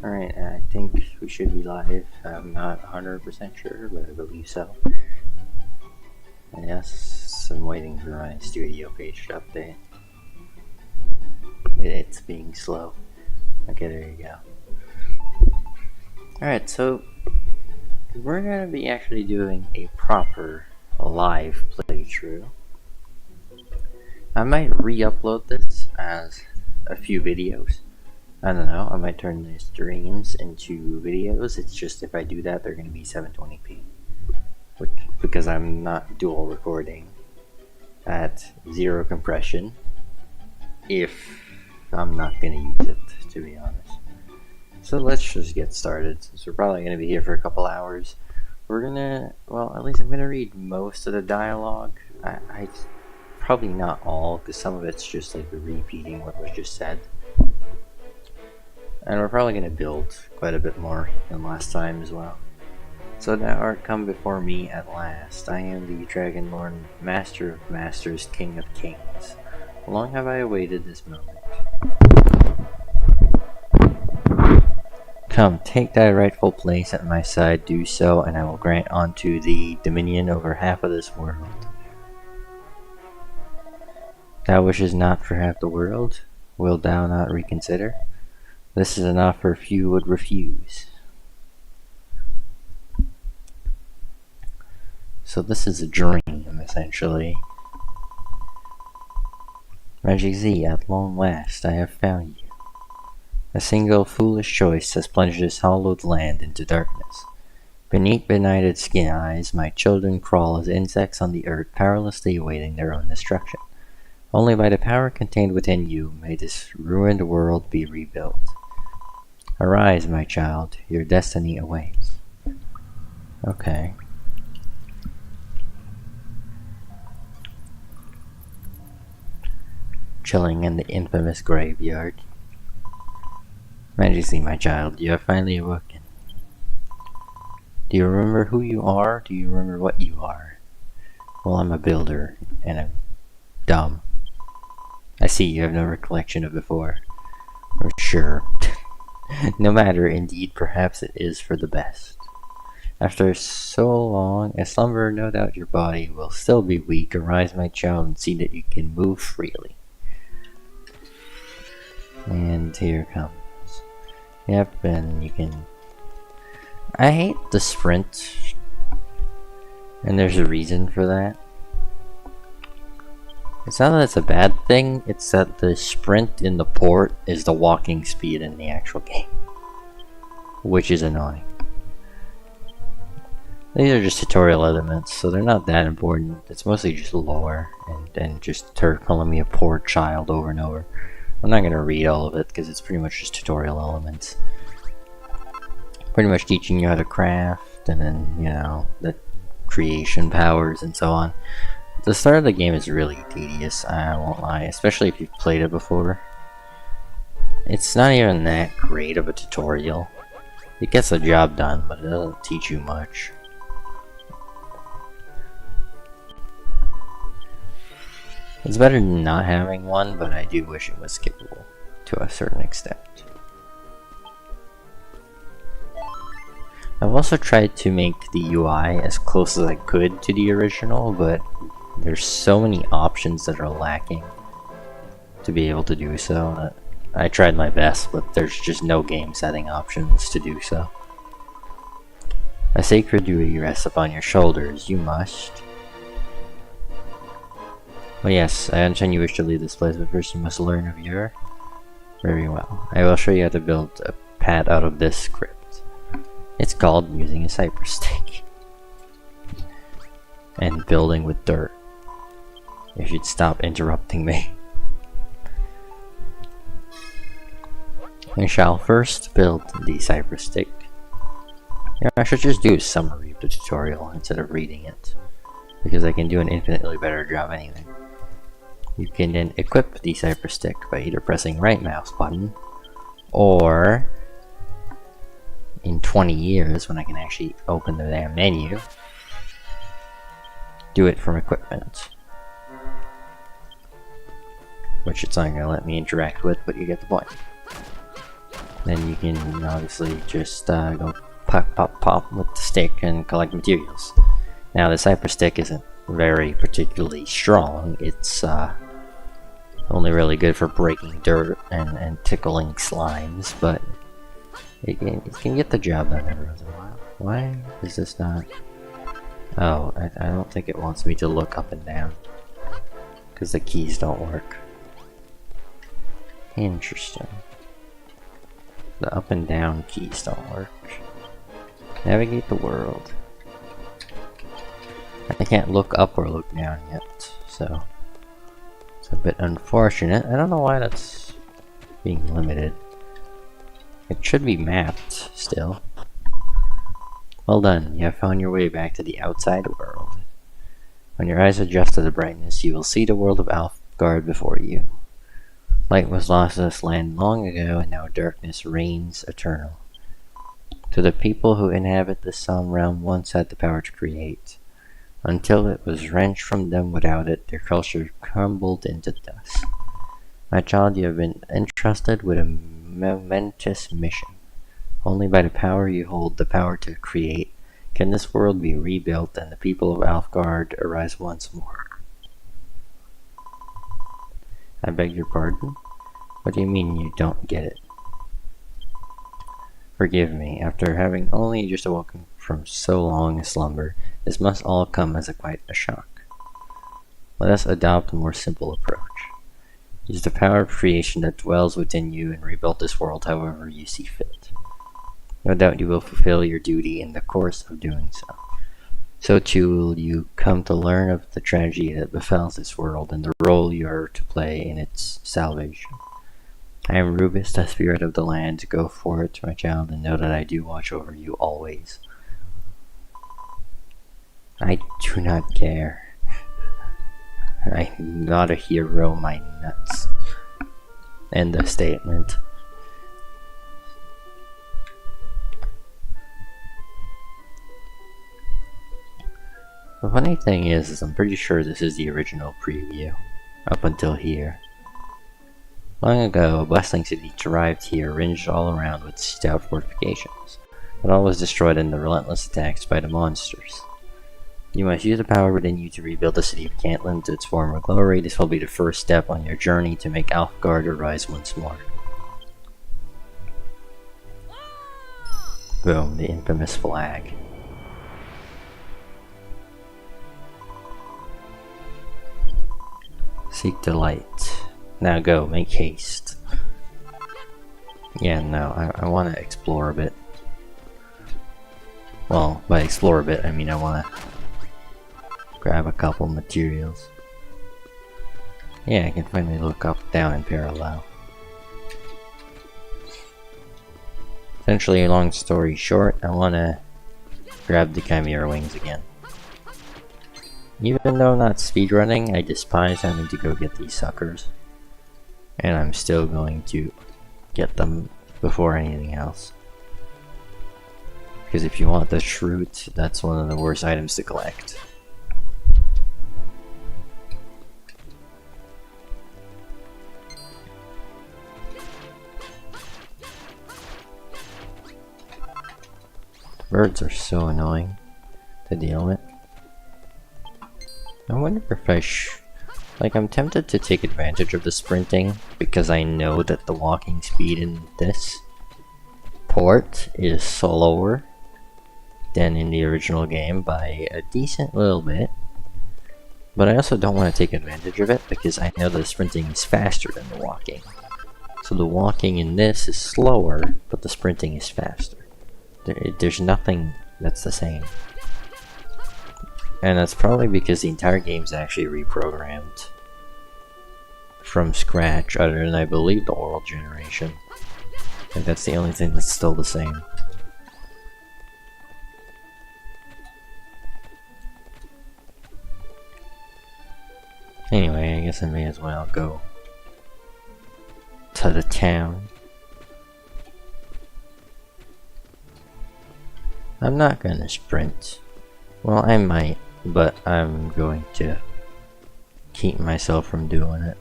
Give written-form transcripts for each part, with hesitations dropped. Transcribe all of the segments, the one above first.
Alright, I think we should be live. I'm not 100% sure, but I believe so. And yes, I'm waiting for my studio page to update. It's being slow. Okay, there you go. Alright, so we're gonna be actually doing a proper live playthrough. I might re-upload this as a few videos. I don't know, I might turn the streams into videos. It's just if I do that, they're going to be 720p. Because I'm not dual recording at 0 compression if I'm not going to use it, to be honest. So let's just get started, since we're probably going to be here for a couple hours. We're going to, well, at least I'm going to read most of the dialogue. I probably not all, because some of it's just like repeating what was just said. And we're probably going to build quite a bit more than last time as well. So thou art come before me at last. I am the Dragon Lord, Master of Masters, King of Kings. Long have I awaited this moment. Come, take thy rightful place at my side, do so, and I will grant unto thee dominion over half of this world. Thou wishes not for half the world? Wilt thou not reconsider? This is an offer few would refuse. So this is a dream, essentially. Magic Z, at long last I have found you. A single foolish choice has plunged this hallowed land into darkness. Beneath benighted skin eyes, my children crawl as insects on the earth, powerlessly awaiting their own destruction. Only by the power contained within you may this ruined world be rebuilt. Arise, my child, your destiny awaits. Okay. Chilling in the infamous graveyard. Majesty, my child, you have finally awoken. Do you remember who you are? Do you remember what you are? Well, I'm a builder, and I'm dumb. I see you have no recollection of before. Or sure. No matter, indeed, perhaps it is for the best. After so long a slumber, no doubt your body will still be weak. Arise, my child, and see that you can move freely. And here it comes. Yep, and you can... I hate the sprint. And there's a reason for that. It's not that it's a bad thing, it's that the sprint in the port is the walking speed in the actual game. Which is annoying. These are just tutorial elements, so they're not that important. It's mostly just lore, and just her calling me a poor child over and over. I'm not going to read all of it, because it's pretty much just tutorial elements. Pretty much teaching you how to craft, and then, you know, the creation powers and so on. The start of the game is really tedious, I won't lie, especially if you've played it before. It's not even that great of a tutorial. It gets the job done, but it doesn't teach you much. It's better than not having one, but I do wish it was skippable to a certain extent. I've also tried to make the UI as close as I could to the original, but there's so many options that are lacking to be able to do so. I tried my best, but there's just no game setting options to do so. A sacred duty rests upon your shoulders, you must. Well, yes, I understand you wish to leave this place, but first you must learn of your... Very well. I will show you how to build a pad out of this script. It's called using a cypress stick. And building with dirt. You should stop interrupting me. I shall first build the cypress stick. Yeah, I should just do a summary of the tutorial instead of reading it, because I can do an infinitely better job anyway. You can then equip the cypress stick by either pressing right mouse button, or in 20 years when I can actually open the damn menu, do it from equipment. Which it's not going to let me interact with, but you get the point. then you can obviously just go pop, pop, pop with the stick and collect materials. Now, the cypress stick isn't very particularly strong. It's only really good for breaking dirt and tickling slimes, but it can get the job done every once in a while. Why is this not? Oh, I don't think it wants me to look up and down because the keys don't work. Interesting. The up and down keys don't work. Navigate the world. I can't look up or look down yet, so it's a bit unfortunate. I don't know why that's being limited. It should be mapped still. Well done, you have found your way back to the outside world. When your eyes adjust to the brightness, you will see the world of Alfgard before you. Light was lost to this land long ago, and now darkness reigns eternal. To the people who inhabit the Sun realm once had the power to create. Until it was wrenched from them without it, their culture crumbled into dust. My child, you have been entrusted with a momentous mission. Only by the power you hold, the power to create, can this world be rebuilt and the people of Alfgard arise once more. I beg your pardon? What do you mean you don't get it? Forgive me, after having only just awoken from so long a slumber, this must all come as quite a shock. Let us adopt a more simple approach. Use the power of creation that dwells within you and rebuild this world however you see fit. No doubt you will fulfill your duty in the course of doing so. So too will you come to learn of the tragedy that befalls this world and the role you are to play in its salvation. I am Rubus, the spirit of the land. Go forth, my child, and know that I do watch over you always. I do not care. I'm not a hero, my nuts. End of statement. The funny thing is I'm pretty sure this is the original preview, up until here. Long ago, a bustling city arrived here, ringed all around with stout fortifications, but all was destroyed in the relentless attacks by the monsters. You must use the power within you to rebuild the city of Cantlin to its former glory. This will be the first step on your journey to make Alfgard arise once more. Boom, the infamous flag. Seek the light. Now go, make haste. Yeah, no, I want to explore a bit. Well, by explore a bit, I mean I want to grab a couple materials. Yeah, I can finally look up, down, and parallel. Essentially, long story short, I want to grab the Chimera Wings again. Even though I'm not speedrunning, I despise having to go get these suckers. And I'm still going to get them before anything else. Because if you want the Shroot, that's one of the worst items to collect. Birds are so annoying to deal with. I wonder if I'm tempted to take advantage of the sprinting because I know that the walking speed in this port is slower than in the original game by a decent little bit. But I also don't want to take advantage of it because I know the sprinting is faster than the walking. So the walking in this is slower, but the sprinting is faster. There's nothing that's the same. And that's probably because the entire game is actually reprogrammed from scratch, other than I believe the oral generation. I think that's the only thing that's still the same. Anyway, I guess I may as well go to the town. I'm not gonna sprint. Well, I might, but I'm going to keep myself from doing it.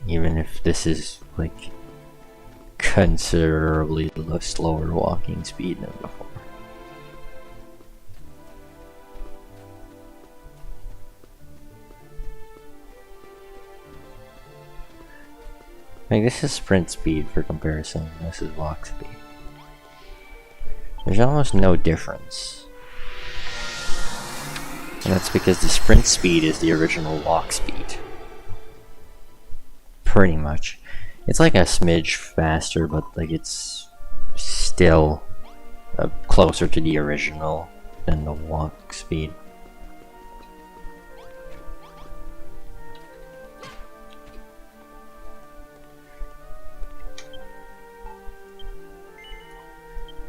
Even if this is, like, considerably slower walking speed than before. Like, this is sprint speed for comparison, this is walk speed. There's almost no difference. And that's because the sprint speed is the original walk speed. Pretty much. It's like a smidge faster, but like it's still closer to the original than the walk speed.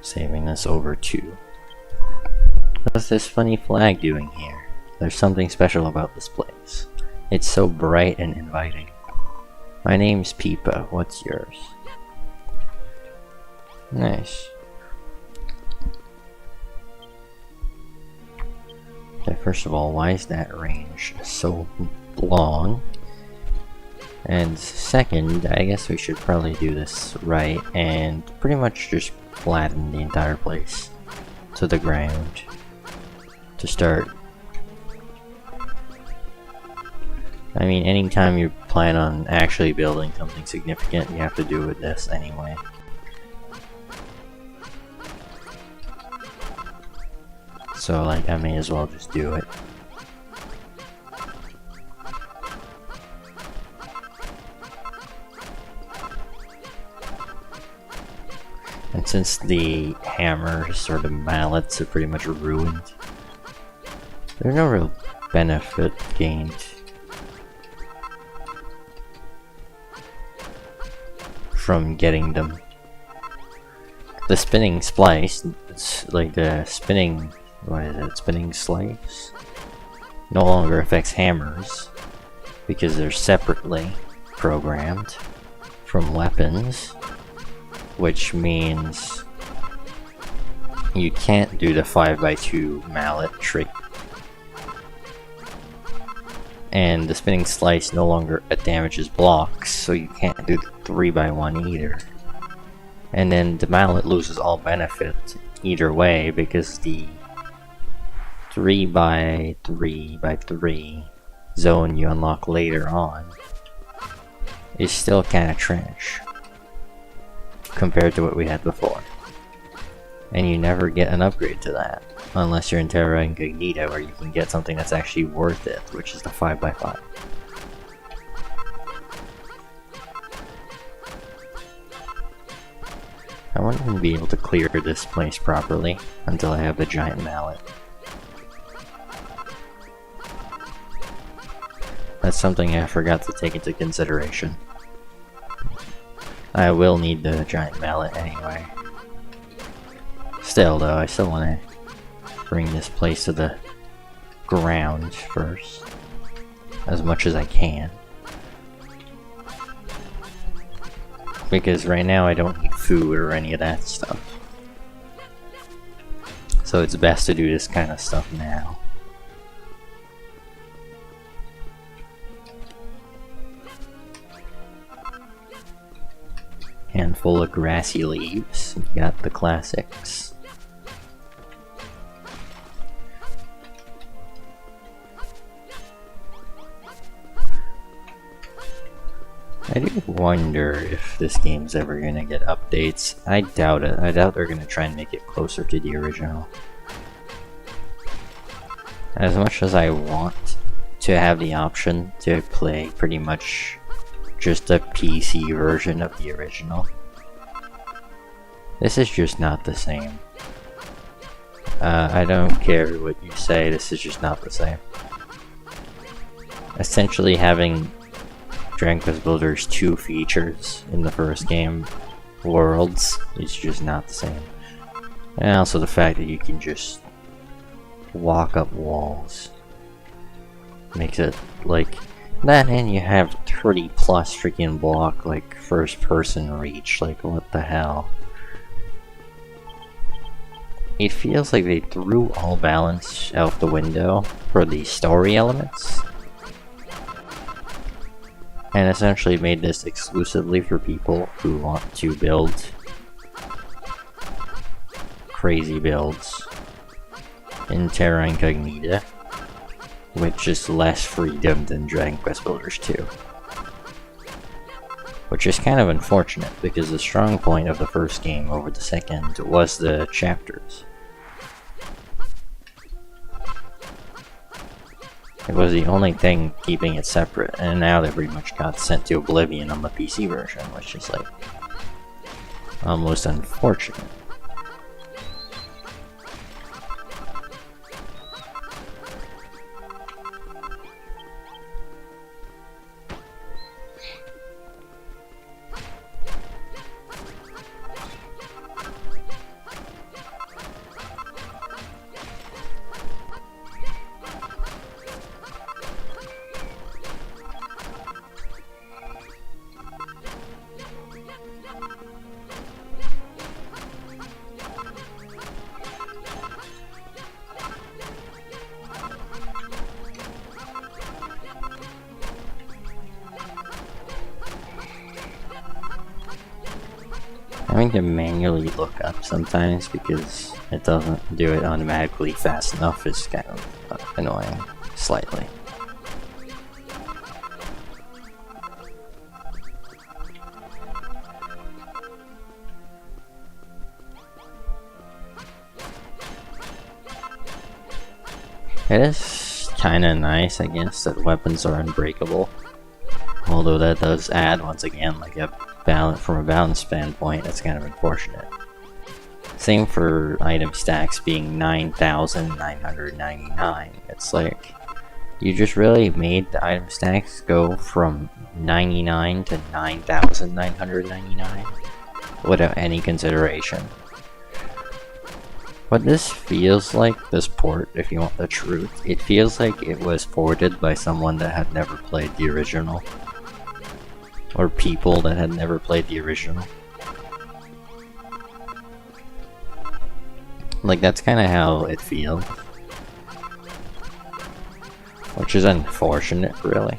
Saving this over 2. What's this funny flag doing here? There's something special about this place. It's so bright and inviting. My name's Peepa, what's yours? Nice. Okay, first of all, why is that range so long? And second, I guess we should probably do this right and pretty much just flatten the entire place to the ground to start. I mean, anytime you plan on actually building something significant, you have to do with this anyway. So, like, I may as well just do it. And since the hammer sort of mallets are pretty much ruined, there's no real benefit gained from getting them. The spinning splice, it's like the spinning, what is it, spinning slice, no longer affects hammers because they're separately programmed from weapons, which means you can't do the 5x2 mallet trick. And the spinning slice no longer damages blocks, so you can't do the 3x1 either. And then the mallet loses all benefit either way because the 3x3x3 zone you unlock later on is still kind of trash compared to what we had before. And you never get an upgrade to that unless you're in Terra Incognita, where you can get something that's actually worth it, which is the 5x5. I won't even be able to clear this place properly until I have the giant mallet. That's something I forgot to take into consideration. I will need the giant mallet anyway. Still though, I still want to bring this place to the ground first, as much as I can. Because right now I don't need food or any of that stuff. So it's best to do this kind of stuff now. Handful of grassy leaves, got the classics. I do wonder if this game's ever gonna get updates. I doubt it. I doubt they're gonna try and make it closer to the original. As much as I want to have the option to play pretty much just a PC version of the original, this is just not the same. I don't care what you say, this is just not the same. Essentially having Dragon Quest Builders 2 features in the first game, Worlds, is just not the same. And also the fact that you can just walk up walls makes it like that, and you have 30 plus freaking block like first person reach, like what the hell. It feels like they threw all balance out the window for the story elements. and essentially made this exclusively for people who want to build crazy builds in Terra Incognita, with just less freedom than Dragon Quest Builders 2. Which is kind of unfortunate, because the strong point of the first game over the second was the chapters. It was the only thing keeping it separate, and now they pretty much got sent to oblivion on the PC version, which is like almost unfortunate. Having to manually look up sometimes because it doesn't do it automatically fast enough is kind of annoying, slightly. It is kinda nice, I guess, that weapons are unbreakable. Although that does add, once again, like from a balance standpoint, that's kind of unfortunate. Same for item stacks being 9,999. It's like, you just really made the item stacks go from 99 to 9,999 without any consideration. What this feels like, this port, if you want the truth, it feels like it was ported by someone that had never played the original. Or people that had never played the original. Like, that's kind of how it feels. Which is unfortunate, really.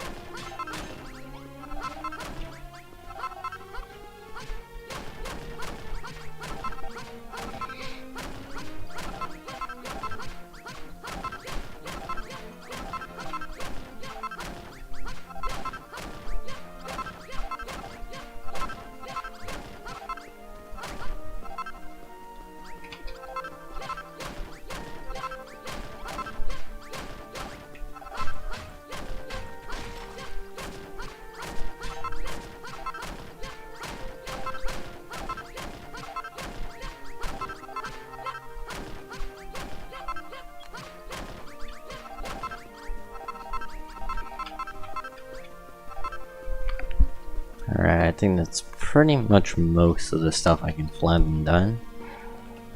Alright, I think that's pretty much most of the stuff I can flatten done.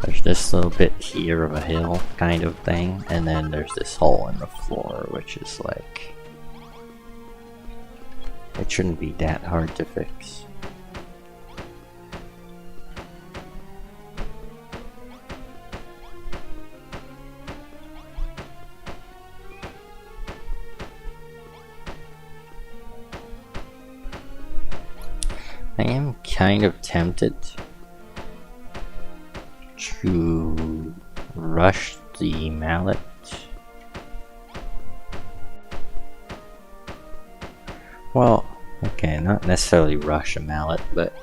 There's this little bit here of a hill kind of thing, and then there's this hole in the floor, which is like... it shouldn't be that hard to fix. I am kind of tempted to rush the mallet. Well, okay, not necessarily rush a mallet, but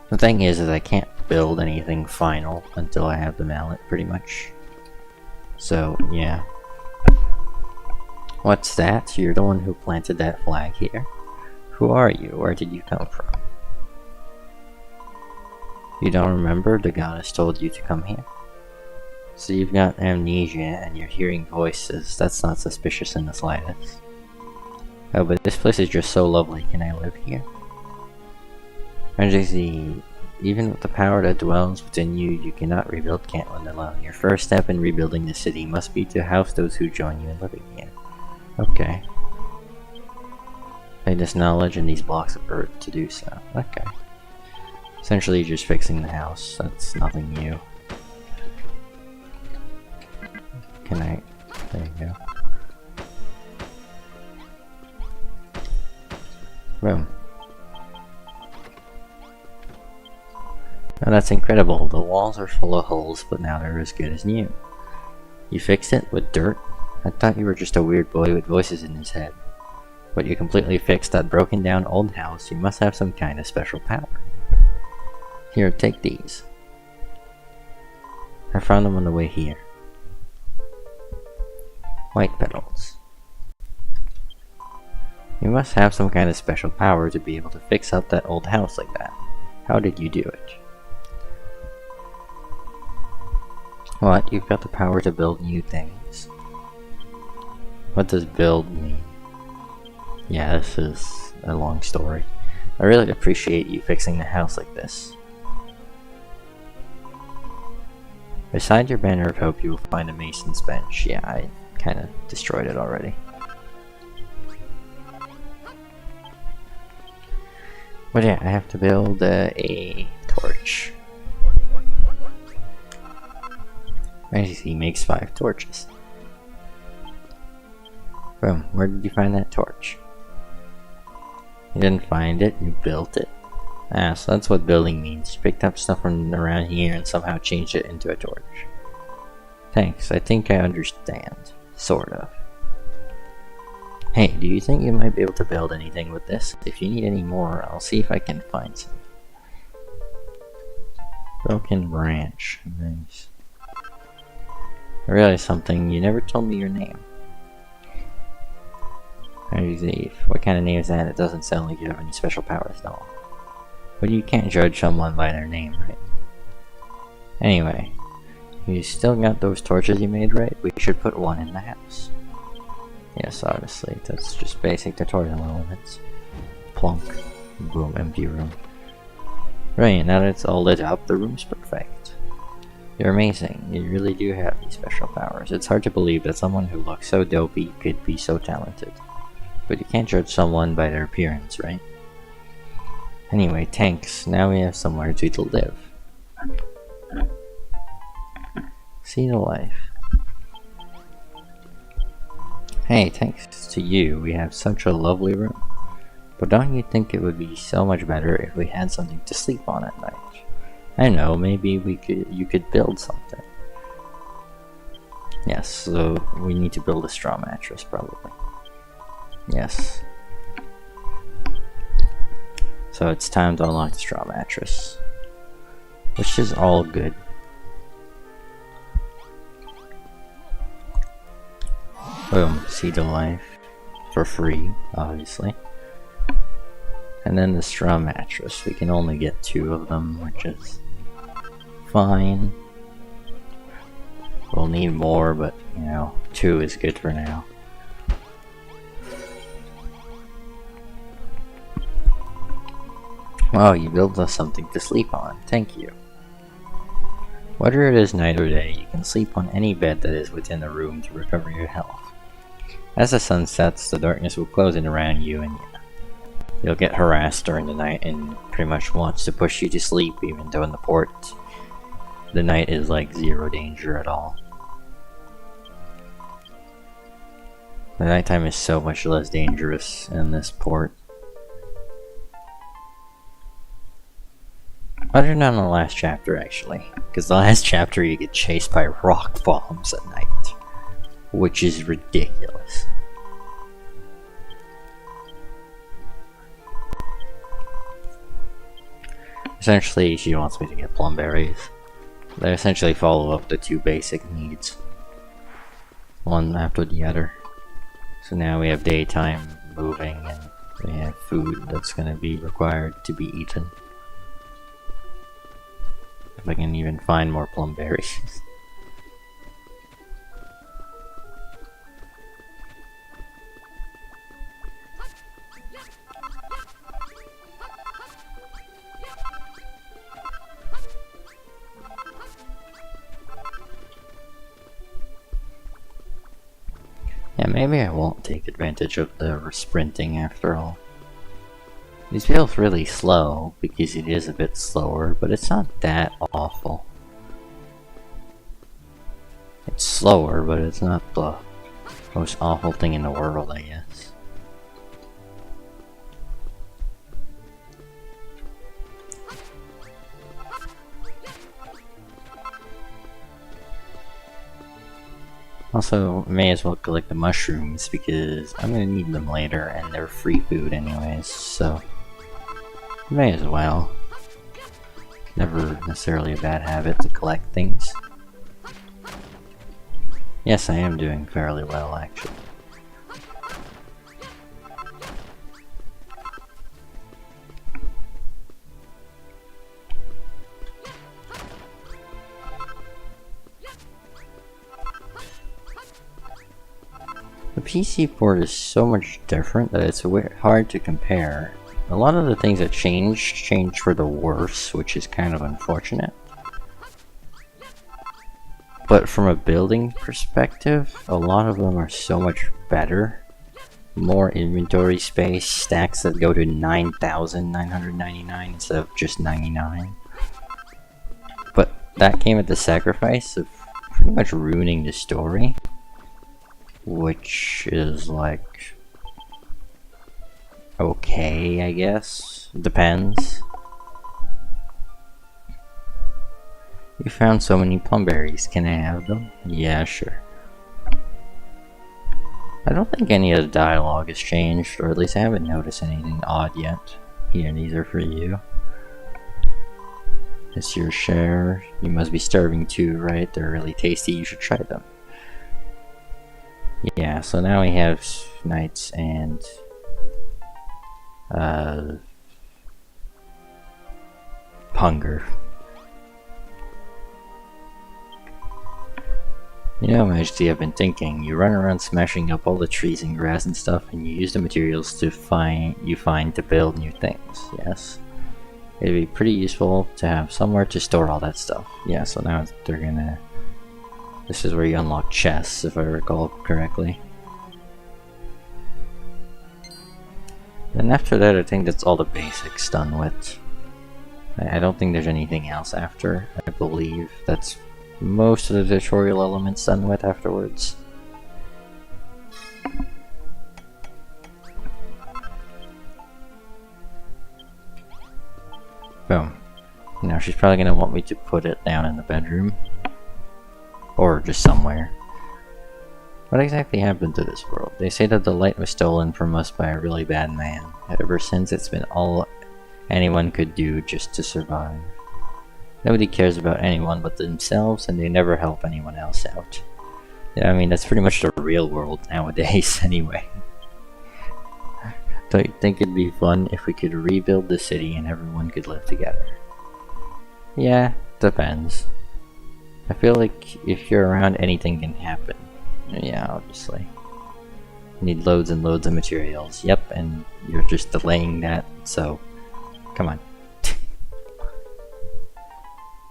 the thing is I can't build anything final until I have the mallet, pretty much. So, yeah. What's that? You're the one who planted that flag here? Who are you? Where did you come from? You don't remember? The goddess told you to come here. So you've got amnesia and you're hearing voices. That's not suspicious in the slightest. Oh, but this place is just so lovely. Can I live here? RJC, even with the power that dwells within you, you cannot rebuild Cantland alone. Your first step in rebuilding the city must be to house those who join you in living here. Okay. Pay this knowledge and these blocks of earth to do so. Okay. Essentially just fixing the house. That's nothing new. Can I... there you go. Boom. Oh, that's incredible. The walls are full of holes, but now they're as good as new. You fixed it with dirt? I thought you were just a weird boy with voices in his head. But you completely fixed that broken down old house. You must have some kind of special power. Here, take these. I found them on the way here. White petals. You must have some kind of special power to be able to fix up that old house like that. How did you do it? What? You've got the power to build new things. What does build mean? Yeah, this is a long story. I really appreciate you fixing the house like this. Beside your banner of hope, you will find a mason's bench. Yeah, I kinda destroyed it already. But yeah, I have to build a torch. As he makes 5 torches. Boom, where did you find that torch? You didn't find it, you built it. Ah, so that's what building means. You picked up stuff from around here and somehow changed it into a torch. Thanks, I think I understand. Sort of. Hey, do you think you might be able to build anything with this? If you need any more, I'll see if I can find some. Broken branch. Nice. I realized something. You never told me your name. Eve. What kind of name is that? It doesn't sound like you have any special powers at all. But you can't judge someone by their name, right? Anyway, you still got those torches you made, right? We should put one in the house. Yes, obviously. That's just basic tutorial elements. Plunk. Boom, empty room. Right, now that it's all lit up, the room's perfect. You're amazing. You really do have these special powers. It's hard to believe that someone who looks so dopey could be so talented. But you can't judge someone by their appearance, right? Anyway, thanks. Now we have somewhere to live. See the life. Hey, thanks to you, we have such a lovely room. But don't you think it would be so much better if we had something to sleep on at night? I don't know, maybe you could build something. Yes, so we need to build a straw mattress, probably. Yes. So it's time to unlock the straw mattress. Which is all good. Boom, see the life. For free, obviously. And then the straw mattress. We can only get 2 of them, which is fine. We'll need more, but you know, 2 is good for now. Wow, you built us something to sleep on. Thank you. Whether it is night or day, you can sleep on any bed that is within the room to recover your health. As the sun sets, the darkness will close in around you, and you'll get harassed during the night and pretty much wants to push you to sleep, even though in the port, the night is like 0 danger at all. The nighttime is so much less dangerous in this port. Other than the last chapter, actually. Because the last chapter you get chased by rock bombs at night. Which is ridiculous. Essentially, she wants me to get plum berries. They essentially follow up the 2 basic needs. One after the other. So now we have daytime moving and we have food that's going to be required to be eaten. If I can even find more plum berries. Yeah, maybe I won't take advantage of the sprinting after all. It feels really slow, because it is a bit slower, but it's not that awful. It's slower, but it's not the most awful thing in the world, I guess. Also, may as well collect the mushrooms because I'm gonna need them later and they're free food anyways, so may as well. Never necessarily a bad habit to collect things. Yes, I am doing fairly well actually. The PC port is so much different that it's hard to compare. A lot of the things that changed for the worse, which is kind of unfortunate. But from a building perspective, a lot of them are so much better. More inventory space, stacks that go to 9,999 instead of just 99. But that came at the sacrifice of pretty much ruining the story. Which is like okay, I guess. Depends. You found so many plumberries. Can I have them? Yeah, sure. I don't think any of the dialogue has changed, or at least I haven't noticed anything odd yet. Here, these are for you. It's your share. You must be starving too, right? They're really tasty. You should try them. Yeah, so now we have knights and hunger. You know, Majesty, I've been thinking. You run around smashing up all the trees and grass and stuff, and you use the materials you find to build new things. Yes, it'd be pretty useful to have somewhere to store all that stuff. Yeah, so now they're gonna. This is where you unlock chests, if I recall correctly. Then after that, I think that's all the basics done with. I don't think there's anything else after. I believe that's most of the tutorial elements done with afterwards. Boom. Now she's probably gonna want me to put it down in the bedroom. Or just somewhere. What exactly happened to this world? They say that the light was stolen from us by a really bad man. Ever since, it's been all anyone could do just to survive. Nobody cares about anyone but themselves, and they never help anyone else out. Yeah, I mean, that's pretty much the real world nowadays, anyway. Don't you think it'd be fun if we could rebuild the city and everyone could live together? Yeah, depends. I feel like if you're around, anything can happen. Yeah, obviously. You need loads and loads of materials. Yep, and you're just delaying that, so come on.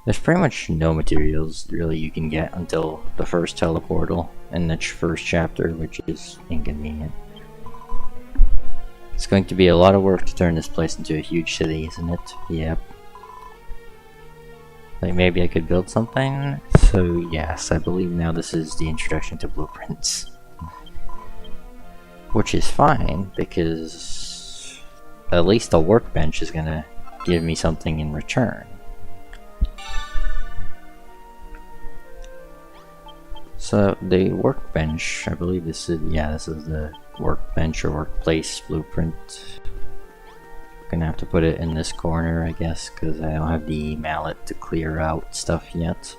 There's pretty much no materials really you can get until the first teleportal in the first chapter, which is inconvenient. It's going to be a lot of work to turn this place into a huge city, isn't it? Yep. Like maybe I could build something? So yes, I believe now this is the introduction to blueprints. Which is fine, because at least the workbench is gonna give me something in return. So the workbench, I believe this is, yeah, this is the workbench or workplace blueprint. Gonna have to put it in this corner, I guess, because I don't have the mallet to clear out stuff yet.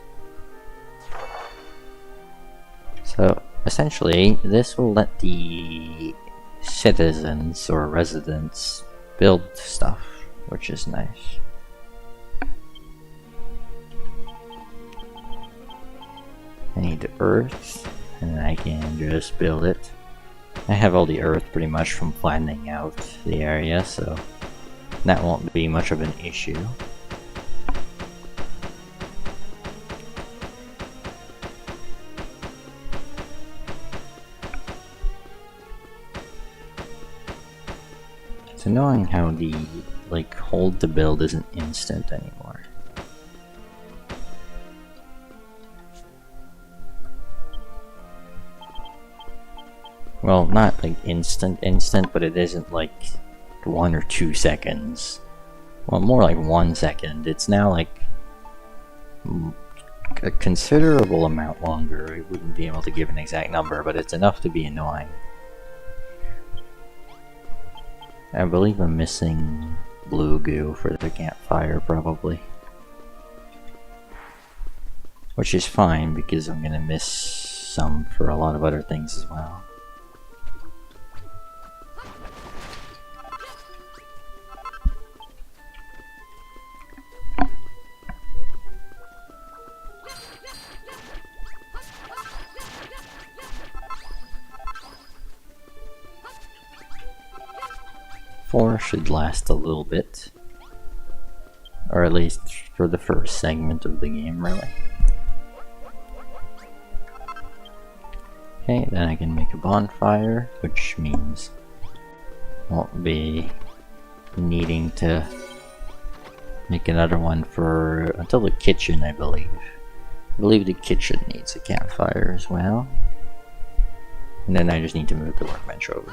So essentially, this will let the citizens or residents build stuff, which is nice. I need earth, and I can just build it. I have all the earth pretty much from flattening out the area, so that won't be much of an issue. It's annoying how the hold to build isn't instant anymore. Well, not like instant, but it isn't like 1 or 2 seconds. Well, more like 1 second. It's now like a considerable amount longer. I wouldn't be able to give an exact number, but it's enough to be annoying. I believe I'm missing blue goo for the campfire, probably. Which is fine, because I'm gonna miss some for a lot of other things as well. Four should last a little bit. Or at least for the first segment of the game, really. Okay, then I can make a bonfire, which means I won't be needing to make another one for until the kitchen, I believe. I believe the kitchen needs a campfire as well. And then I just need to move the workbench over.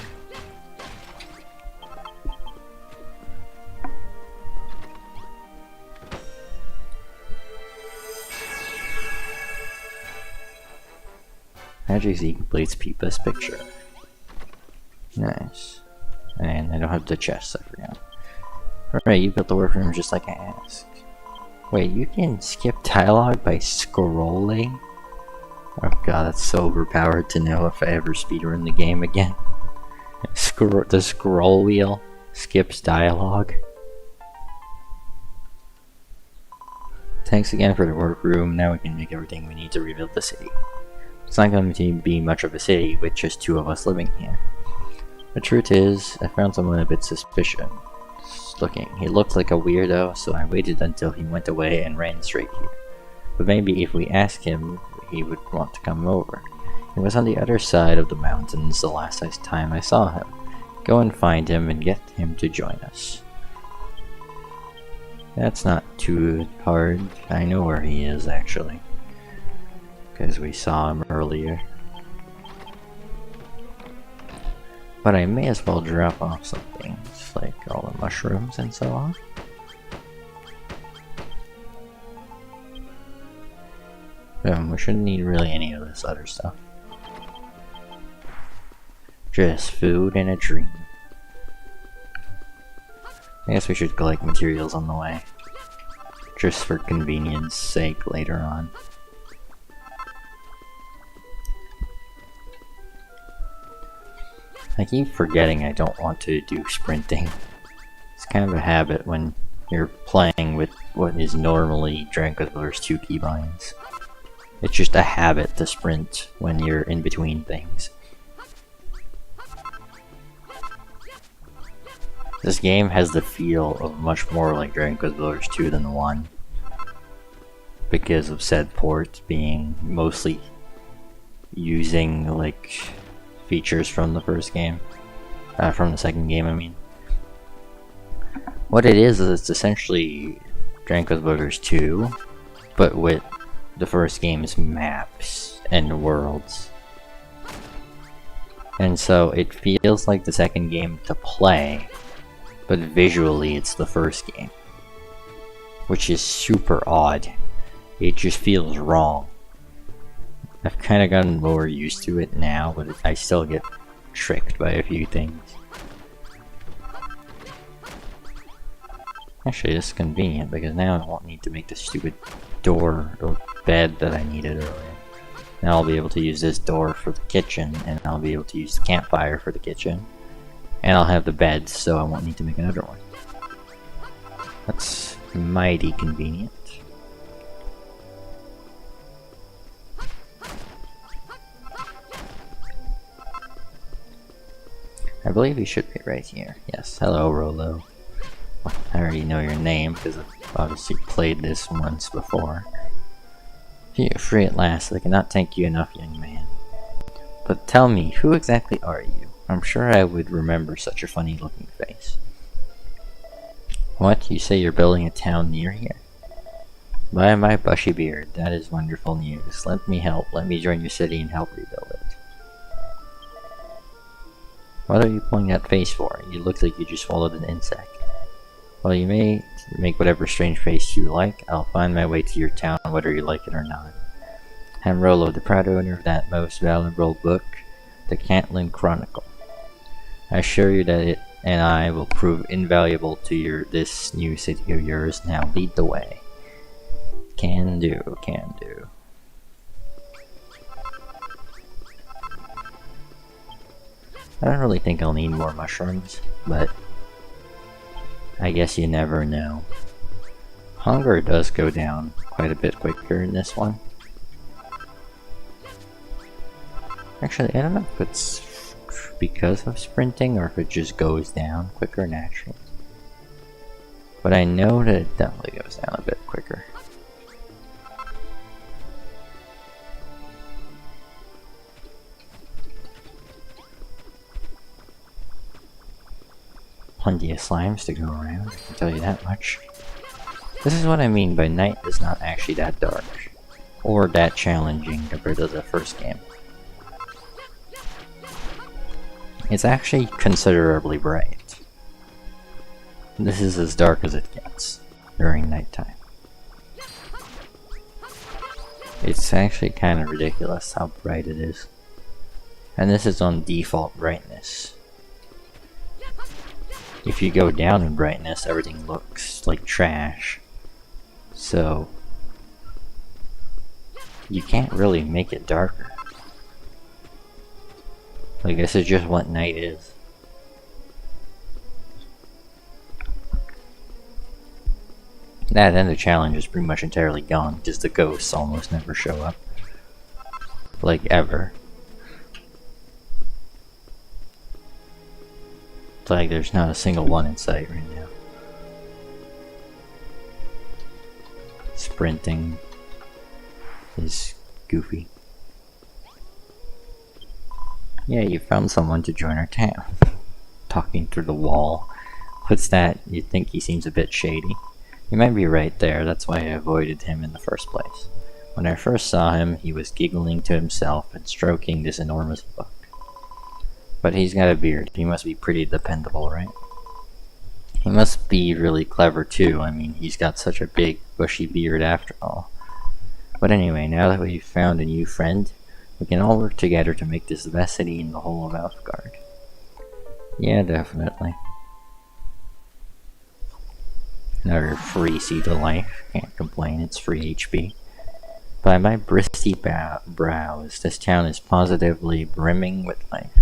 Magic Z completes Peepa's picture. Nice. And I don't have the chest, I forgot. Alright, you built the workroom just like I asked. Wait, you can skip dialogue by scrolling? Oh god, that's so overpowered to know if I ever speedrun the game again. The scroll wheel skips dialogue. Thanks again for the workroom. Now we can make everything we need to rebuild the city. It's not going to be much of a city with just two of us living here. The truth is, I found someone a bit suspicious looking. He looked like a weirdo, so I waited until he went away and ran straight here. But maybe if we asked him, he would want to come over. He was on the other side of the mountains the last time I saw him. Go and find him and get him to join us. That's not too hard. I know where he is, actually. Because we saw him earlier. But I may as well drop off some things, like all the mushrooms and so on. We shouldn't need really any of this other stuff. Just food and a dream. I guess we should collect materials on the way. Just for convenience sake later on. I keep forgetting I don't want to do sprinting. It's kind of a habit when you're playing with what is normally Dragon Quest Builders 2 keybinds. It's just a habit to sprint when you're in between things. This game has the feel of much more like Dragon Quest Builders 2 than 1. Because of said port being mostly using like features from the first game. From the second game, I mean. What it is it's essentially Dragon Quest Builders 2, but with the first game's maps and worlds. And so it feels like the second game to play, but visually it's the first game. Which is super odd. It just feels wrong. I've kind of gotten more used to it now, but I still get tricked by a few things. Actually, this is convenient because now I won't need to make the stupid door or bed that I needed earlier. Now I'll be able to use this door for the kitchen, and I'll be able to use the campfire for the kitchen. And I'll have the bed, so I won't need to make another one. That's mighty convenient. I believe he should be right here. Yes, hello Rolo. Well, I already know your name because I've obviously played this once before. You're free at last. I cannot thank you enough, young man. But tell me, who exactly are you? I'm sure I would remember such a funny looking face. What? You say you're building a town near here? By my bushy beard, that is wonderful news. Let me help. Let me join your city and help rebuild it. What are you pulling that face for? You look like you just swallowed an insect. While you may make whatever strange face you like, I'll find my way to your town whether you like it or not. I'm Rollo, the proud owner of that most valuable book, the Cantlin Chronicle. I assure you that it and I will prove invaluable to this new city of yours. Now lead the way. Can do, can do. I don't really think I'll need more mushrooms, but I guess you never know. Hunger does go down quite a bit quicker in this one. Actually, I don't know if it's because of sprinting or if it just goes down quicker naturally. But I know that it definitely goes down a bit quicker. Plenty of slimes to go around, I can tell you that much. This is what I mean by night is not actually that dark, or that challenging compared to the first game. It's actually considerably bright. This is as dark as it gets during nighttime. It's actually kind of ridiculous how bright it is. And this is on default brightness. If you go down in brightness, everything looks like trash. So you can't really make it darker. Like, this is just what night is. That and the challenge is pretty much entirely gone because the ghosts almost never show up. Like, ever. It's like there's not a single one in sight right now. Sprinting is goofy. Yeah, you found someone to join our town. Talking through the wall. What's that? You'd think he seems a bit shady. You might be right there, that's why I avoided him in the first place. When I first saw him, he was giggling to himself and stroking this enormous book. But he's got a beard, he must be pretty dependable, right? He must be really clever too, I mean, he's got such a big, bushy beard after all. But anyway, now that we've found a new friend, we can all work together to make this the best city in the whole of Outgard. Yeah, definitely. Another free seed of life. Can't complain, it's free HP. By my bristy brows, this town is positively brimming with life.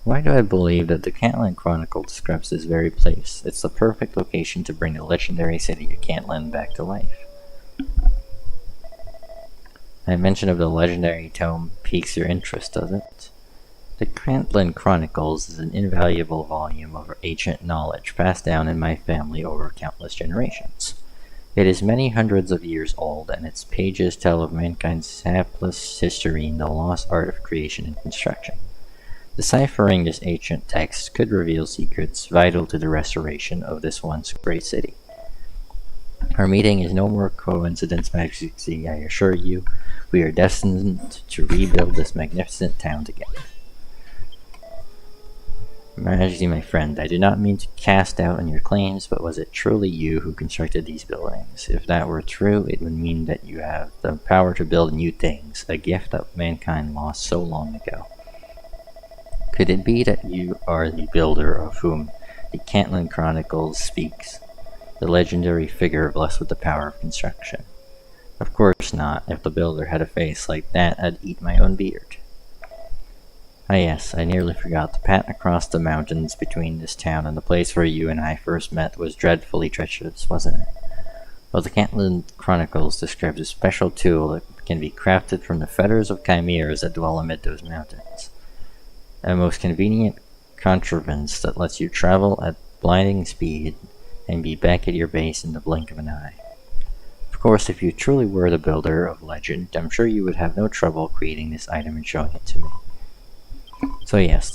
Why do I believe that the Cantlin Chronicle describes this very place? It's the perfect location to bring the legendary city of Cantlin back to life. My mention of the legendary tome piques your interest, does it? The Cantlin Chronicles is an invaluable volume of ancient knowledge passed down in my family over countless generations. It is many hundreds of years old, and its pages tell of mankind's hapless history in the lost art of creation and construction. Deciphering this ancient text could reveal secrets vital to the restoration of this once great city. Our meeting is no more coincidence, Majesty, I assure you. We are destined to rebuild this magnificent town together. Majesty, my friend, I do not mean to cast doubt on your claims, but was it truly you who constructed these buildings? If that were true, it would mean that you have the power to build new things, a gift that mankind lost so long ago. Could it be that you are the builder of whom the Cantlin Chronicles speaks, the legendary figure blessed with the power of construction? Of course not. If the builder had a face like that, I'd eat my own beard. Ah yes, I nearly forgot. The path across the mountains between this town and the place where you and I first met was dreadfully treacherous, wasn't it? Well, the Cantlin Chronicles describes a special tool that can be crafted from the feathers of chimeras that dwell amid those mountains. A most convenient contrivance that lets you travel at blinding speed and be back at your base in the blink of an eye. Of course, if you truly were the builder of legend, I'm sure you would have no trouble creating this item and showing it to me. So yes,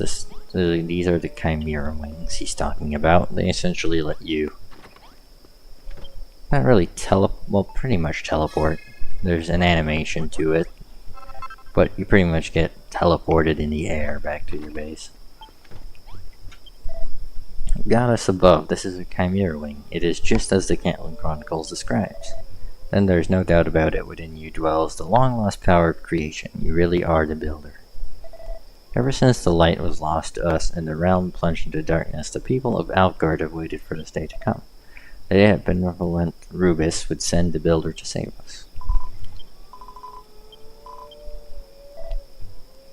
these are the chimera wings he's talking about. They essentially let you not really pretty much teleport. There's an animation to it, but you pretty much get teleported in the air back to your base. Goddess above, this is a chimera wing. It is just as the Cantlin Chronicles describes. Then there's no doubt about it, within you dwells the long-lost power of creation. You really are the builder. Ever since the light was lost to us and the realm plunged into darkness, the people of Outgard have waited for this day to come. The day that benevolent Rubus would send the builder to save us.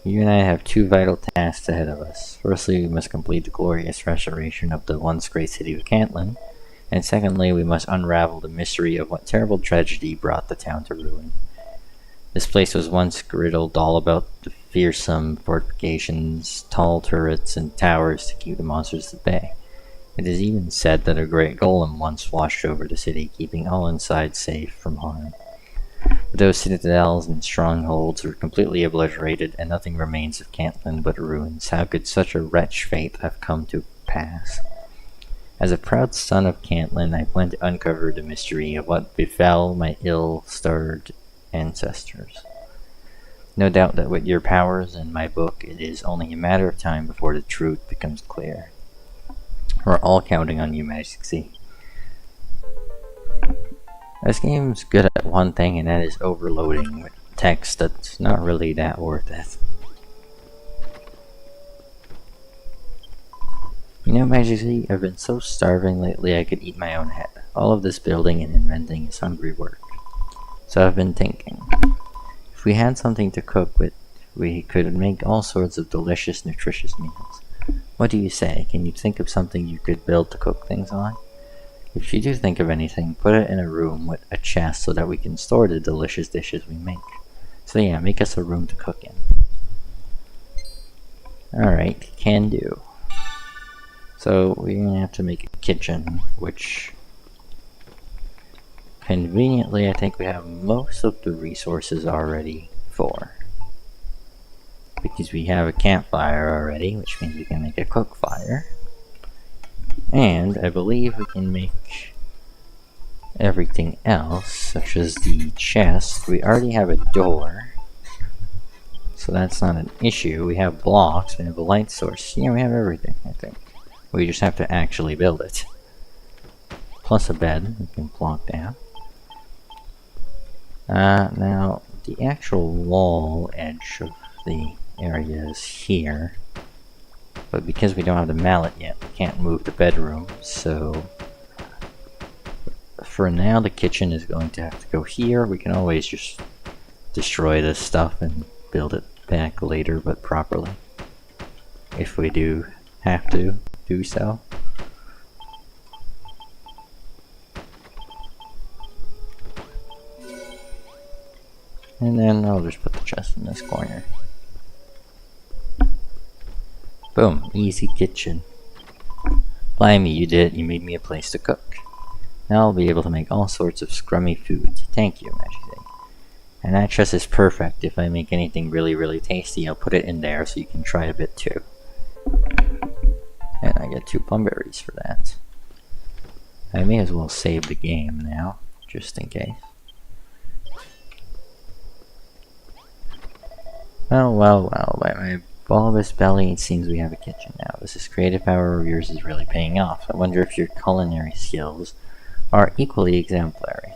You and I have two vital tasks ahead of us. Firstly, we must complete the glorious restoration of the once great city of Cantlin, and secondly, we must unravel the mystery of what terrible tragedy brought the town to ruin. This place was once riddled all about the fearsome fortifications, tall turrets, and towers to keep the monsters at bay. It is even said that a great golem once washed over the city, keeping all inside safe from harm. But those citadels and strongholds were completely obliterated, and nothing remains of Cantlin but ruins. How could such a wretched fate have come to pass? As a proud son of Cantlin, I plan to uncover the mystery of what befell my ill-starred ancestors. No doubt that with your powers and my book, it is only a matter of time before the truth becomes clear. We're all counting on you, Majesty. This game's good at one thing, and that is overloading with text that's not really that worth it. You know, Majesty, I've been so starving lately I could eat my own head. All of this building and inventing is hungry work. So I've been thinking, if we had something to cook with, we could make all sorts of delicious, nutritious meals. What do you say? Can you think of something you could build to cook things on? If you do think of anything, put it in a room with a chest so that we can store the delicious dishes we make. So yeah, make us a room to cook in. Alright, can do. So we're gonna have to make a kitchen, which conveniently I think we have most of the resources already for. Because we have a campfire already, which means we can make a cook fire. And I believe we can make everything else, such as the chest. We already have a door, so that's not an issue. We have blocks, we have a light source. Yeah, we have everything, I think. We just have to actually build it. Plus a bed we can plonk down. Now, the actual wall edge of the area is here. But because we don't have the mallet yet, we can't move the bedroom, so for now the kitchen is going to have to go here. We can always just destroy this stuff and build it back later, but properly. If we do have to do so. And then I'll just put the chest in this corner. Boom, easy kitchen. Blimey, you did it. You made me a place to cook. Now I'll be able to make all sorts of scrummy food. Thank you, Majesty. And that chest is perfect. If I make anything really, really tasty, I'll put it in there so you can try a bit too. And I get 2 plum berries for that. I may as well save the game now, just in case. Well, by my bulbous belly, it seems we have a kitchen now. This creative power of yours is really paying off. I wonder if your culinary skills are equally exemplary.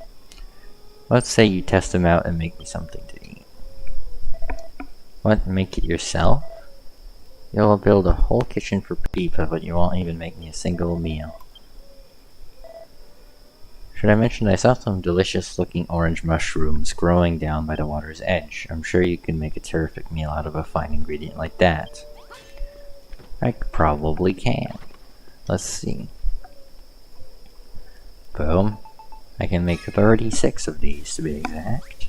Let's say you test them out and make me something to eat. What, make it yourself? You'll build a whole kitchen for Peepa, but you won't even make me a single meal. Should I mention I saw some delicious looking orange mushrooms growing down by the water's edge. I'm sure you can make a terrific meal out of a fine ingredient like that. I probably can. Let's see. Boom. I can make 36 of these to be exact.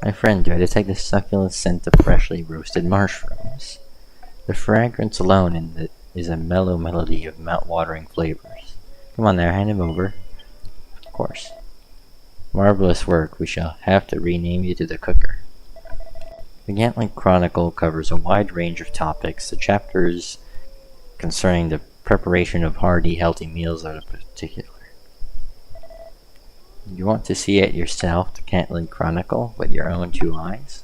My friend, do I detect the succulent scent of freshly roasted mushrooms? The fragrance alone is a mellow melody of mouth-watering flavors. Come on there, hand him over. Of course. Marvelous work. We shall have to rename you to the cooker. The Cantlin Chronicle covers a wide range of topics. The chapters concerning the preparation of hearty, healthy meals are particular. You want to see it yourself, the Cantland Chronicle, with your own 2 eyes?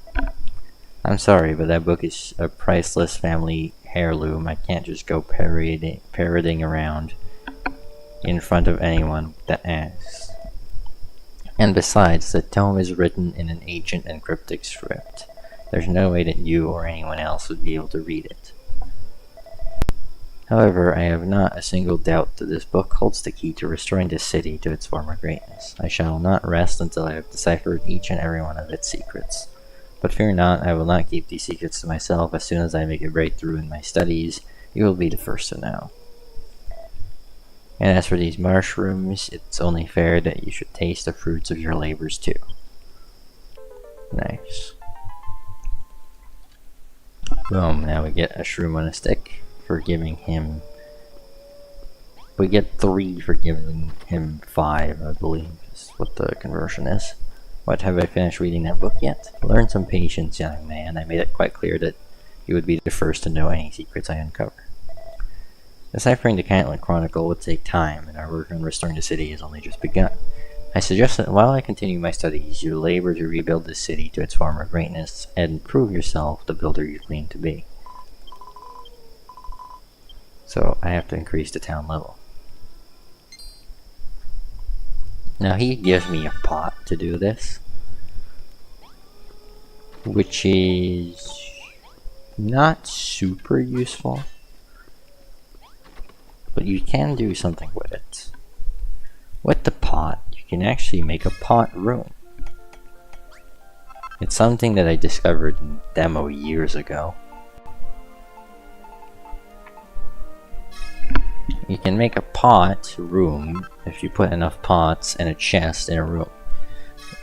I'm sorry, but that book is a priceless family heirloom. I can't just go parroting around in front of anyone that asks. And besides, the tome is written in an ancient and cryptic script. There's no way that you or anyone else would be able to read it. However, I have not a single doubt that this book holds the key to restoring this city to its former greatness. I shall not rest until I have deciphered each and every one of its secrets. But fear not, I will not keep these secrets to myself. As soon as I make a breakthrough in my studies, you will be the first to know. And as for these mushrooms, it's only fair that you should taste the fruits of your labors too. Nice. Boom, now we get a shroom on a stick for giving him... We get 3 for giving him 5, I believe, is what the conversion is. What, have I finished reading that book yet? Learn some patience, young man. I made it quite clear that you would be the first to know any secrets I uncover. Deciphering the Cantland Chronicle would take time, and our work on restoring the city has only just begun. I suggest that while I continue my studies, you labor to rebuild this city to its former greatness, and prove yourself the builder you claim to be. So, I have to increase the town level. Now he gives me a pot to do this, which is not super useful, but you can do something with it. With the pot, you can actually make a pot room. It's something that I discovered in demo years ago. You can make a pot room if you put enough pots and a chest in a room.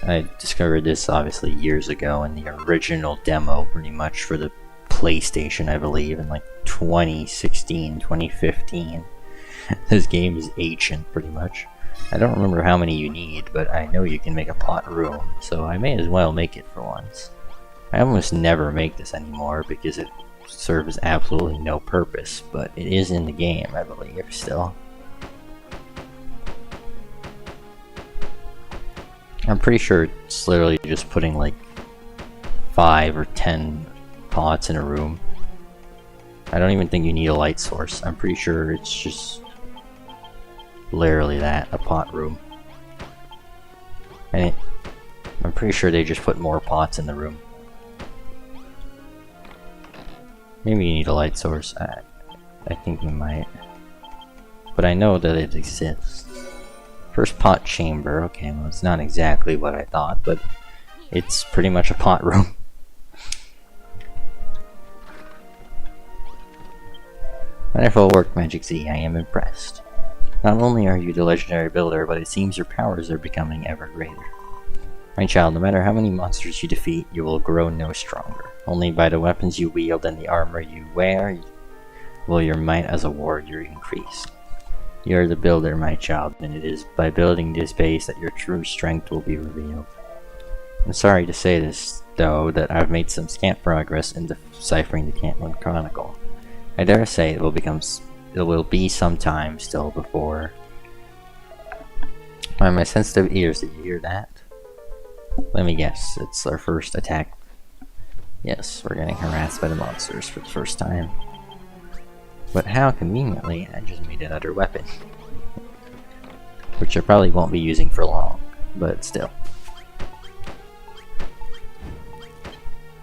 I discovered this obviously years ago in the original demo, pretty much for the PlayStation, I believe, in like 2016, 2015. This game is ancient, pretty much. I don't remember how many you need, but I know you can make a pot room, so I may as well make it for once. I almost never make this anymore because it serves absolutely no purpose, but it is in the game, I believe, still. I'm pretty sure it's literally just putting like 5 or 10 pots in a room. I don't even think you need a light source. I'm pretty sure it's just literally that, a pot room. And I'm pretty sure they just put more pots in the room. Maybe you need a light source. I think you might. But I know that it exists. First pot chamber. Okay, well it's not exactly what I thought, but it's pretty much a pot room. Wonderful work, Magic Z. I am impressed. Not only are you the legendary builder, but it seems your powers are becoming ever greater. My child, no matter how many monsters you defeat, you will grow no stronger. Only by the weapons you wield and the armor you wear will your might as a warrior increase. You are the builder, my child, and it is by building this base that your true strength will be revealed. I'm sorry to say this, though, that I've made some scant progress in deciphering the Cantland Chronicle. I dare say it will be some time still before... By my sensitive ears, did you hear that? Let me guess, it's our first attack. Yes, we're getting harassed by the monsters for the first time. But how conveniently, I just made another weapon. Which I probably won't be using for long, but still.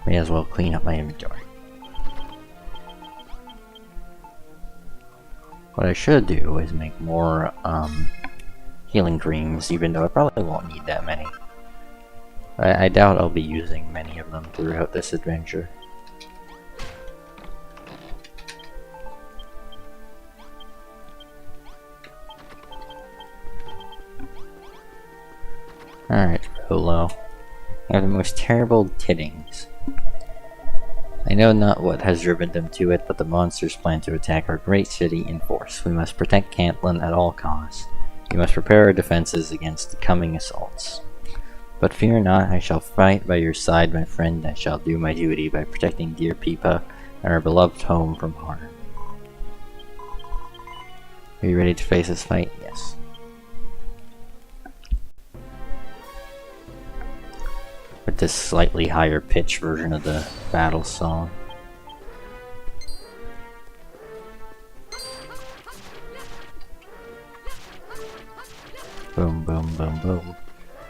May as well clean up my inventory. What I should do is make more healing creams, even though I probably won't need that many. I doubt I'll be using many of them throughout this adventure. Alright, hello. I have the most terrible tittings. I know not what has driven them to it, but the monsters plan to attack our great city in force. We must protect Cantland at all costs. We must prepare our defenses against the coming assaults. But fear not, I shall fight by your side, my friend. I shall do my duty by protecting dear Peepa and our beloved home from harm. Are you ready to face this fight? Yes. with this slightly higher pitch version of the battle song. Boom, boom, boom, boom.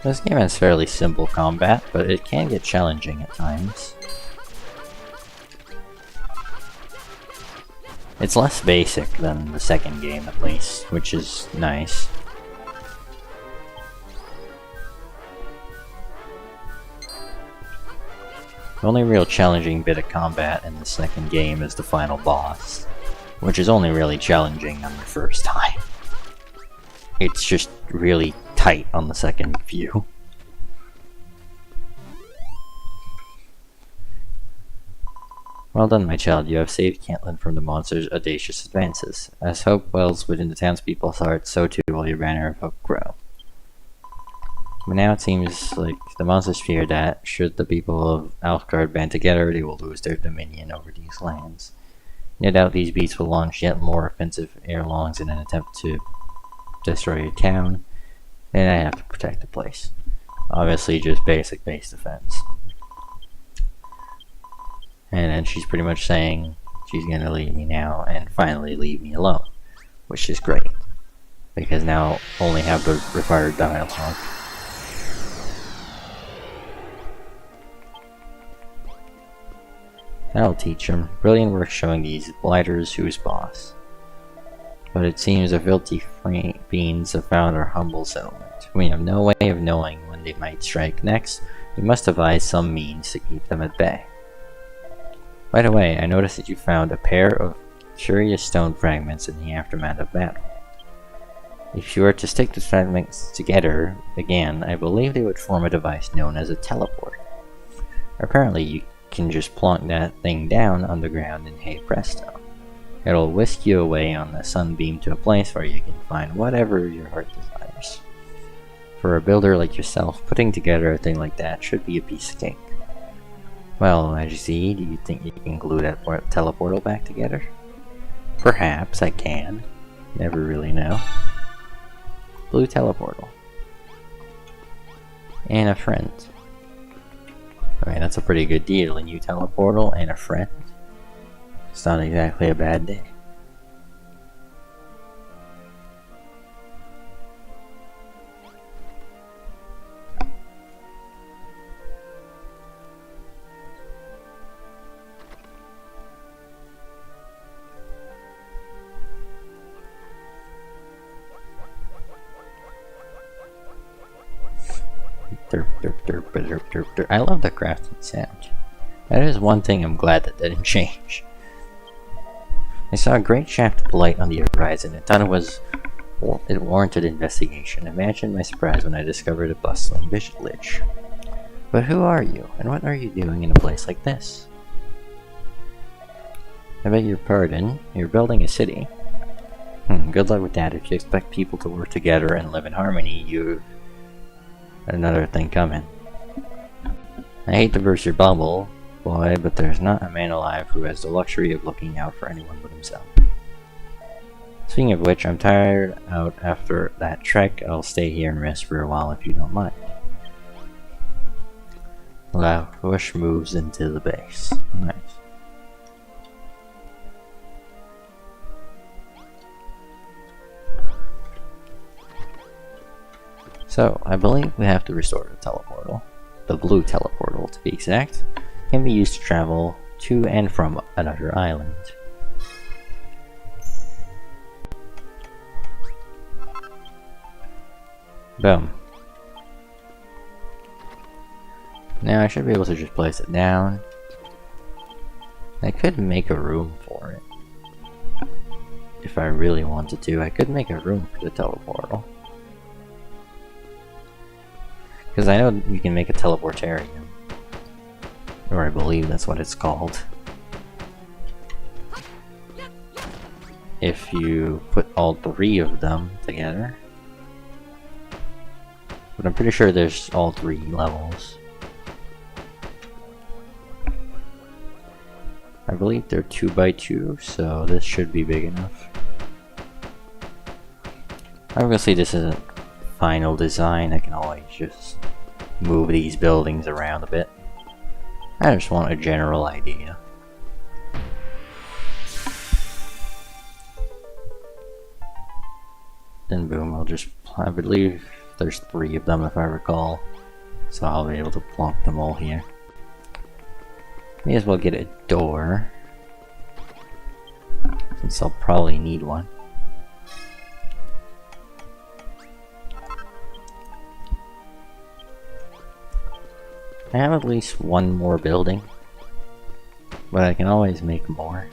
This game has fairly simple combat, but it can get challenging at times. It's less basic than the second game at least, which is nice. The only real challenging bit of combat in the second game is the final boss, which is only really challenging on the first time. It's just really tight on the second view. Well done, my child. You have saved Caitlin from the monster's audacious advances. As hope wells within the townspeople's hearts, so too will your banner of hope grow. But now it seems like the monsters fear that, should the people of Alfgard band together, they will lose their dominion over these lands. No doubt these beasts will launch yet more offensive airlongs in an attempt to destroy your town, and I have to protect the place. Obviously just basic base defense. And then she's pretty much saying she's gonna leave me now and finally leave me alone, which is great, because now I only have the required dialogue. That'll teach him. Brilliant work showing these blighters who's boss. But it seems the filthy fiends have found our humble settlement. We have no way of knowing when they might strike next. We must devise some means to keep them at bay. By the way, I noticed that you found a pair of curious stone fragments in the aftermath of battle. If you were to stick the fragments together again, I believe they would form a device known as a teleport. Apparently, you can just plonk that thing down on the ground and hey presto. It'll whisk you away on the sunbeam to a place where you can find whatever your heart desires. For a builder like yourself, putting together a thing like that should be a piece of cake. Well, as you see, do you think you can glue that teleportal back together? Perhaps I can. Never really know. Blue teleportal. And a friend. Alright, that's a pretty good deal. A new teleportal and a friend. It's not exactly a bad day. Derp, derp, derp, derp, derp, derp. I love the crafting sound. That is one thing I'm glad that didn't change. I saw a great shaft of light on the horizon and thought it warranted investigation. Imagine my surprise when I discovered a bustling village. But who are you, and what are you doing in a place like this? I beg your pardon, you're building a city. Good luck with that. If you expect people to work together and live in harmony, you've another thing coming. I hate to burst your bubble, boy, but there's not a man alive who has the luxury of looking out for anyone but himself. Speaking of which, I'm tired out after that trek. I'll stay here and rest for a while if you don't mind. Push moves into the base. Nice. So, I believe we have to restore the teleportal. The blue teleportal, to be exact, can be used to travel to and from another island. Boom. Now I should be able to just place it down. I could make a room for it. If I really wanted to, I could make a room for the teleportal. Because I know you can make a teleportarium. Or I believe that's what it's called. If you put all three of them together. But I'm pretty sure there's all three levels. I believe they're 2x2, so this should be big enough. Obviously this isn't final design, I can always just move these buildings around a bit. I just want a general idea. Then boom, I believe there's 3 of them if I recall. So I'll be able to plonk them all here. May as well get a door, since I'll probably need one. I have at least 1 more building, but I can always make more.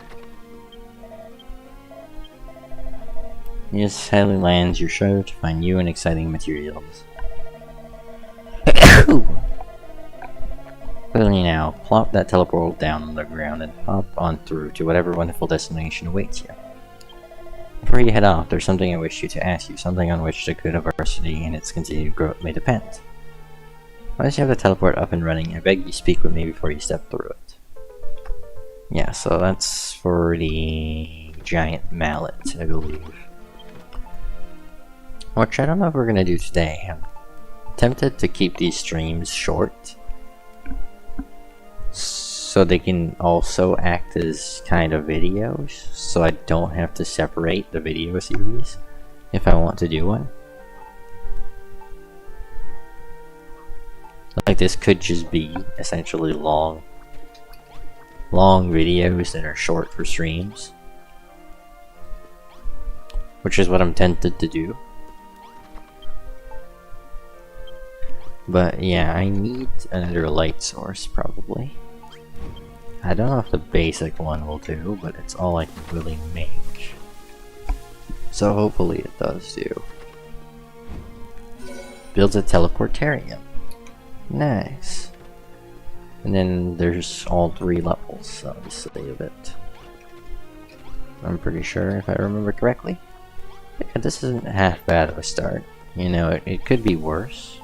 Yes, highly lands, you're sure to find new and exciting materials. Clearly now, plop that teleport down on the ground and hop on through to whatever wonderful destination awaits you. Before you head off, there's something I wish to ask you, something on which the good of our city and its continued growth may depend. Once you have the teleport up and running, I beg you speak with me before you step through it. Yeah, so that's for the giant mallet, I believe. Which I don't know if we're gonna do today. I'm tempted to keep these streams short, so they can also act as kind of videos, so I don't have to separate the video series if I want to do one. Like, this could just be essentially long videos that are short for streams, which is what I'm tempted to do. But yeah, I need another light source probably. I don't know if the basic one will do, but it's all I can really make. So hopefully it does do. Builds a teleportarium. Nice. And then there's all 3 levels, obviously, of it. I'm pretty sure, if I remember correctly. Yeah, this isn't half bad of a start. You know, it could be worse.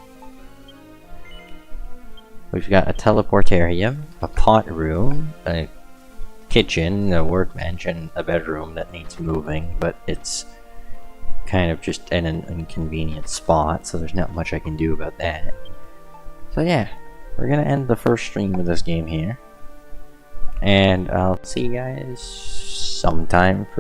We've got a teleportarium, a pot room, a kitchen, a workbench, and a bedroom that needs moving, but it's kind of just in an inconvenient spot, so there's not much I can do about that. So yeah, we're gonna end the first stream of this game here, and I'll see you guys sometime for